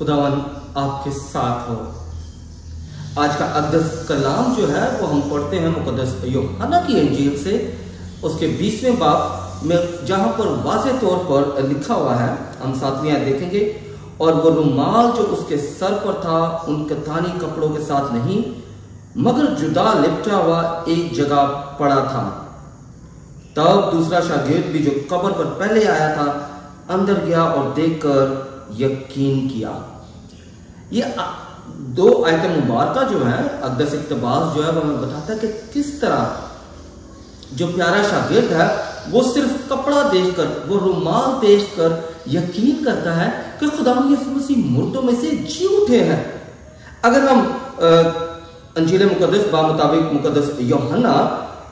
खुदावन आपके साथ हो। आज का अक़दस कलाम जो है वो हम पढ़ते हैं मुक़द्दस यूहन्ना की इंजील से, उसके 20वें बाब में, जहां पर वाज़े तौर पर लिखा हुआ है। हम सातवीं आयत देखेंगे। और वो रुमाल जो उसके सर पर था उन कतानी कपड़ों के साथ नहीं, मगर जुदा लिपटा हुआ एक जगह पड़ा था। तब दूसरा शागिर्द भी जो कब्र पर पहले आया था अंदर गया और देखकर यकीन किया। ये दो आयत मुबारका जो है अक़दस इक़्तिबास जो है वो हमें बताता है कि किस तरह जो प्यारा शागिर्द है वो सिर्फ कपड़ा देखकर, वो रुमाल देखकर यकीन करता है कि खुदा यीशु मसीह मुर्दों में से जी उठे हैं। अगर हम अंजील मुक़द्दस बाब मुताबिक मुक़द्दस यूहन्ना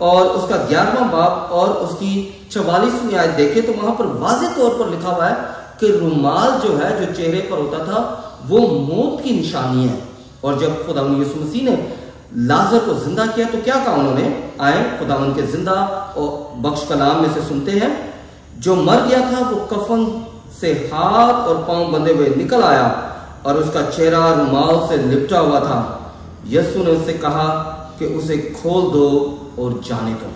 और उसका 11वां बाब और उसकी 44वीं आयत देखें तो वहां पर वाज़े तौर पर लिखा हुआ है कि रुमाल जो है जो चेहरे पर होता था वो मौत की निशानी है। और जब खुदावंद यीशु मसीह ने लाजर को जिंदा किया तो क्या कहा उन्होंने? आए खुदावंद के जिंदा और बख्श कलाम में से सुनते हैं, जो मर गया था वो कफन से हाथ और पांव बंधे हुए निकल आया और उसका चेहरा रुमाल से लिपटा हुआ था। यीशु ने उससे कहा कि उसे खोल दो और जाने दो।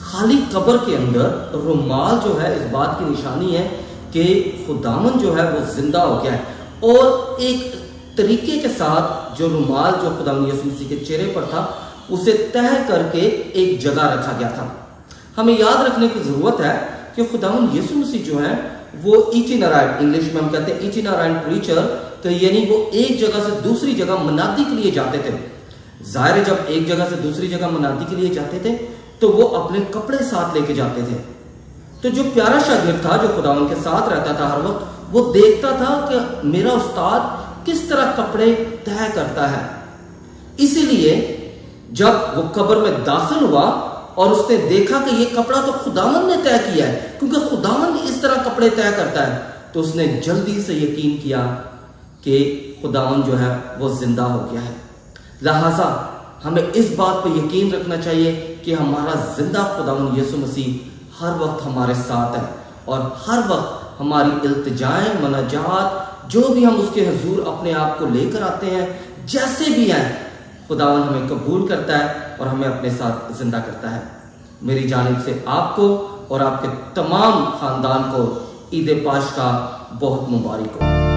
खाली कब्र के अंदर रुमाल जो है इस बात की निशानी है कि खुदावन जो है वो जिंदा हो गया है। और एक तरीके के साथ जो रुमाल जो खुदावन यीशु मसीह के चेहरे पर था उसे तह करके एक जगह रखा गया था। हमें याद रखने की जरूरत है कि खुदावन यीशु मसीह जो है वो इटिनरेंट, इंग्लिश में हम कहते हैं इटिनरेंट प्रीचर, तो यानी वो एक जगह से दूसरी जगह मनादी के लिए जाते थे। जाहिर है जब एक जगह से दूसरी जगह मनादी के लिए जाते थे तो वो अपने कपड़े साथ लेके जाते थे। तो जो प्यारा शागिर्द था जो खुदावन के साथ रहता था हर वक्त, वो देखता था कि मेरा उस्ताद किस तरह कपड़े तय करता है। इसीलिए जब वो कब्र में दाखिल हुआ और उसने देखा कि ये कपड़ा तो खुदावन ने तय किया है, क्योंकि खुदावन इस तरह कपड़े तय करता है, तो उसने जल्दी से यकीन किया कि खुदावन जो है वो जिंदा हो गया है। लिहाजा हमें इस बात पर यकीन रखना चाहिए कि हमारा जिंदा खुदावन यीशु मसीह हर वक्त हमारे साथ है और हर वक्त हमारी इल्तिजाएं, मनाजात जो भी हम उसके हुजूर अपने आप को लेकर आते हैं, जैसे भी हैं, खुदावन हमें कबूल करता है और हमें अपने साथ जिंदा करता है। मेरी जानिब से आपको और आपके तमाम खानदान को ईद पाश का बहुत मुबारक हो।